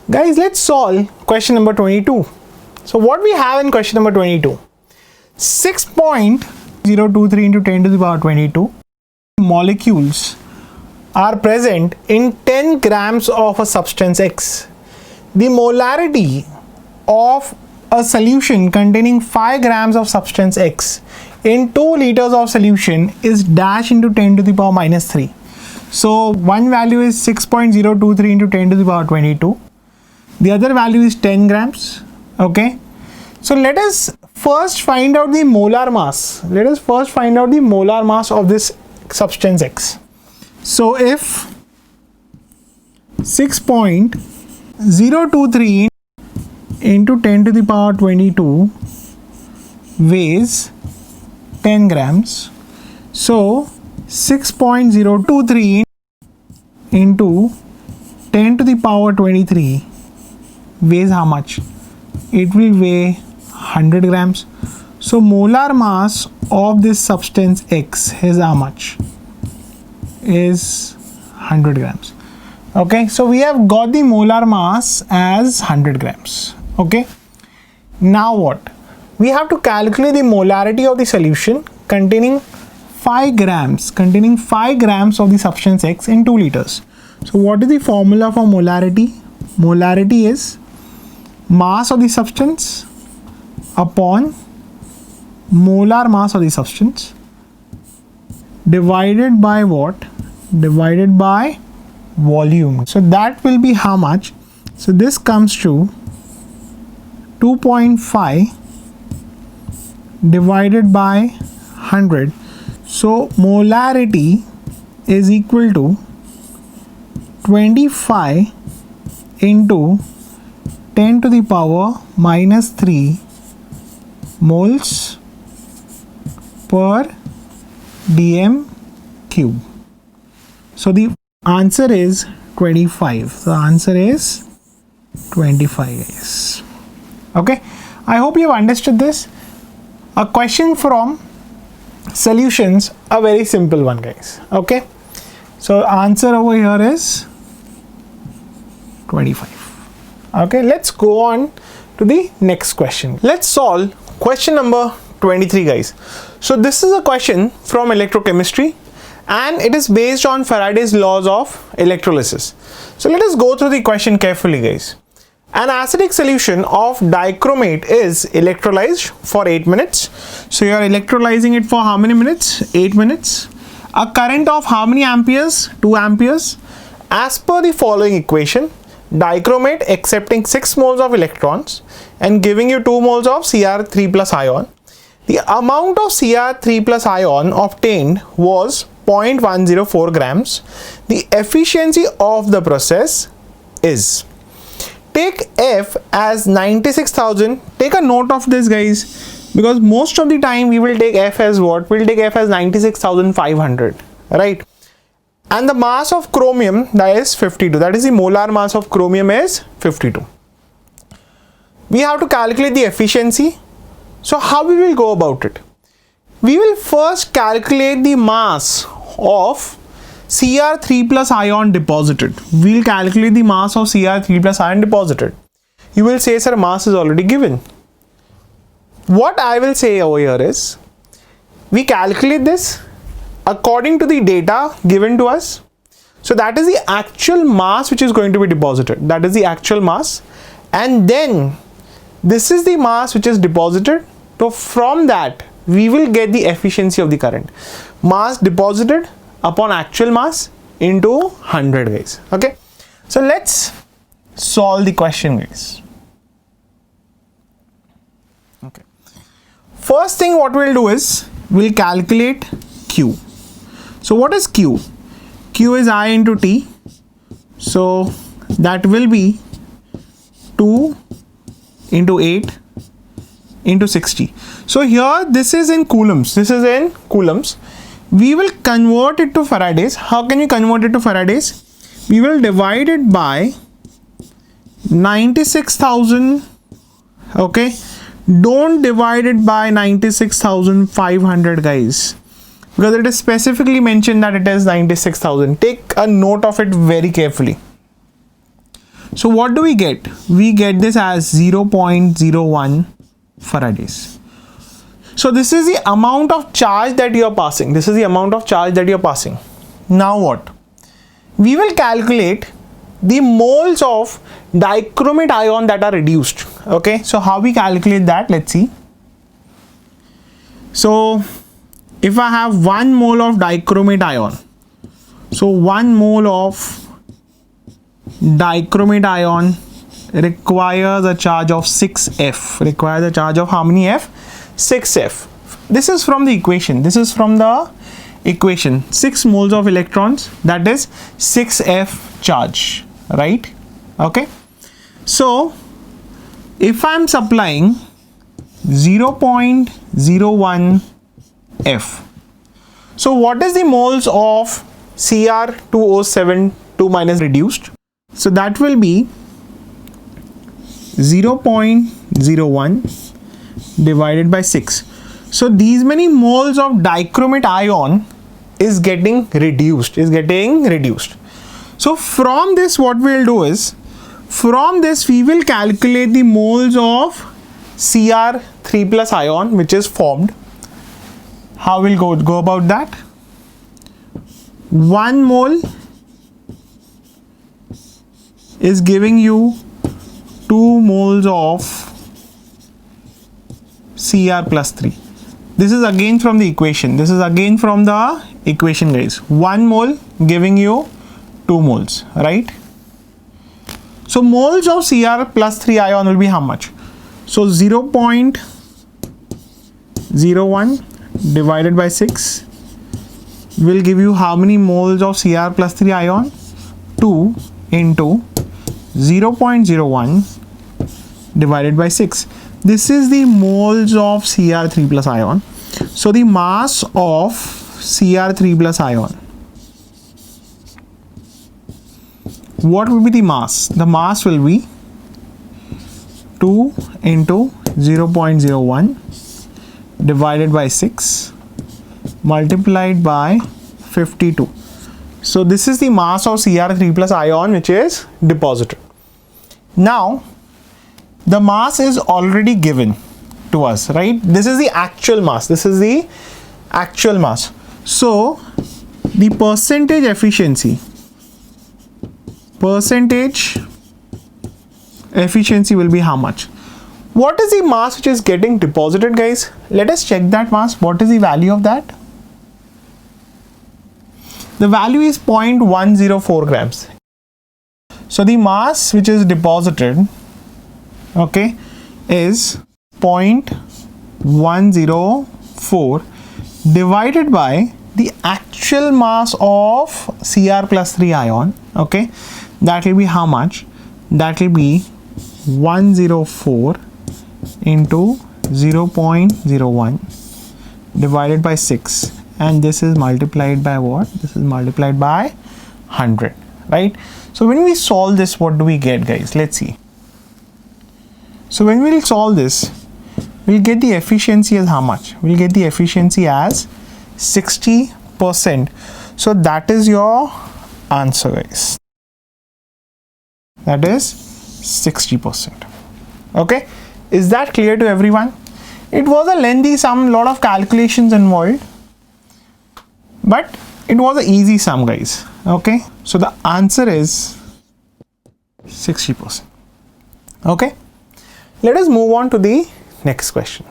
Guys, let's solve question number 22. So what we have in question number 22? 6.023 into 10 to the power 22 molecules are present in 10 grams of a substance X. The molarity of a solution containing 5 grams of substance X in 2 liters of solution is dash into 10 to the power minus 3. So one value is 6.023 into 10 to the power 22. The other value is 10 grams. Okay. So let us first find out the molar mass. Let us first find out the molar mass of this substance X. So if 6.023 into 10 to the power 22 weighs 10 grams. So 6.023 into 10 to the power 23 weighs how much? It will weigh 100 grams. So molar mass of this substance X is how much? Is 100 grams. Okay, so we have got the molar mass as 100 grams. Okay, now what? We have to calculate the molarity of the solution containing 5 grams of the substance X in 2 liters. So what is the formula for molarity? Molarity is mass of the substance upon molar mass of the substance divided by what? Divided by volume. So that will be how much? So this comes to 2.5 divided by 100. So molarity is equal to 25 into 10 to the power minus 3 moles per dm cube. So the answer is 25. The answer is 25, guys. Okay, I hope you have understood this. A question from solutions, a very simple one, guys. Okay, so answer over here is 25. Okay, let's go on to the next question. Let's solve question number 23, guys. So this is a question from electrochemistry and it is based on Faraday's laws of electrolysis. So let us go through the question carefully, guys. An acidic solution of dichromate is electrolyzed for 8 minutes. So you are electrolyzing it for how many minutes? 8 minutes. A current of how many amperes? 2 amperes. As per the following equation, dichromate accepting 6 moles of electrons and giving you 2 moles of Cr3 plus ion. The amount of Cr3 plus ion obtained was 0.104 grams. The efficiency of the process is, take F as 96,000. Take a note of this, guys, because most of the time we will take F as what? We'll take F as 96,500, right? And the mass of chromium, that is 52. That is the molar mass of chromium is 52. We have to calculate the efficiency. So how we will go about it? We will first calculate the mass of Cr3 plus ion deposited. We'll calculate the mass of Cr3 plus ion deposited. You will say, sir, mass is already given. What I will say over here is, we calculate this according to the data given to us. So that is the actual mass which is going to be deposited. That is the actual mass. And then this is the mass which is deposited. So from that, we will get the efficiency of the current. Mass deposited upon actual mass into 100, guys. Okay. So let's solve the question, guys. Okay. First thing what we'll do is, we'll calculate Q. So what is Q? Q is I into T. So that will be 2 into 8 into 60. So here this is in coulombs. This is in coulombs. We will convert it to Faradays. How can we convert it to Faradays? We will divide it by 96,000. Okay. Don't divide it by 96,500, guys, because it is specifically mentioned that it is 96,000. Take a note of it very carefully. So what do we get? We get this as 0.01 Faradays. So this is the amount of charge that you are passing. This is the amount of charge that you are passing. Now what? We will calculate the moles of dichromate ion that are reduced. Okay, so how we calculate that? Let's see. So if I have 1 mole of dichromate ion, so 1 mole of dichromate ion requires a charge of 6F. Requires a charge of how many F? 6F. This is from the equation. This is from the equation. 6 moles of electrons, that is 6F charge, right? Okay. So if I am supplying 0.01 F, so what is the moles of Cr2O7 minus reduced? So that will be 0.01 divided by 6. So these many moles of dichromate ion is getting reduced, So from this, what we'll do is, from this we will calculate the moles of Cr3 plus ion which is formed. How we'll go about that? 1 mole is giving you 2 moles of Cr plus 3. This is again from the equation. Guys. 1 mole giving you 2 moles, right? So moles of Cr plus 3 ion will be how much? So 0.01 divided by 6 will give you how many moles of Cr plus 3 ion? 2 into 0.01 divided by 6. This is the moles of Cr3 plus ion. So the mass of Cr3 plus ion. What will be the mass? The mass will be 2 into 0.01 divided by 6 multiplied by 52. So this is the mass of Cr3 plus ion which is deposited. Now the mass is already given to us, right? This is the actual mass. So the percentage efficiency will be how much? What is the mass which is getting deposited, guys? Let us check that mass. What is the value of that? The value is 0.104 grams. So the mass which is deposited, okay, is 0.104 divided by the actual mass of Cr plus 3 ion, okay, that will be how much? That will be 104 into 0.01 divided by 6, and this is multiplied by what? This is multiplied by 100, right? So when we solve this, what do we get, guys? Let's see. So when we'll solve this, we'll get the efficiency as how much? We'll get the efficiency as 60%. So that is your answer, guys. That is 60%. Okay, is that clear to everyone? It was a lengthy sum, lot of calculations involved, but it was an easy sum, guys. Okay, so the answer is 60%. Okay, let us move on to the next question.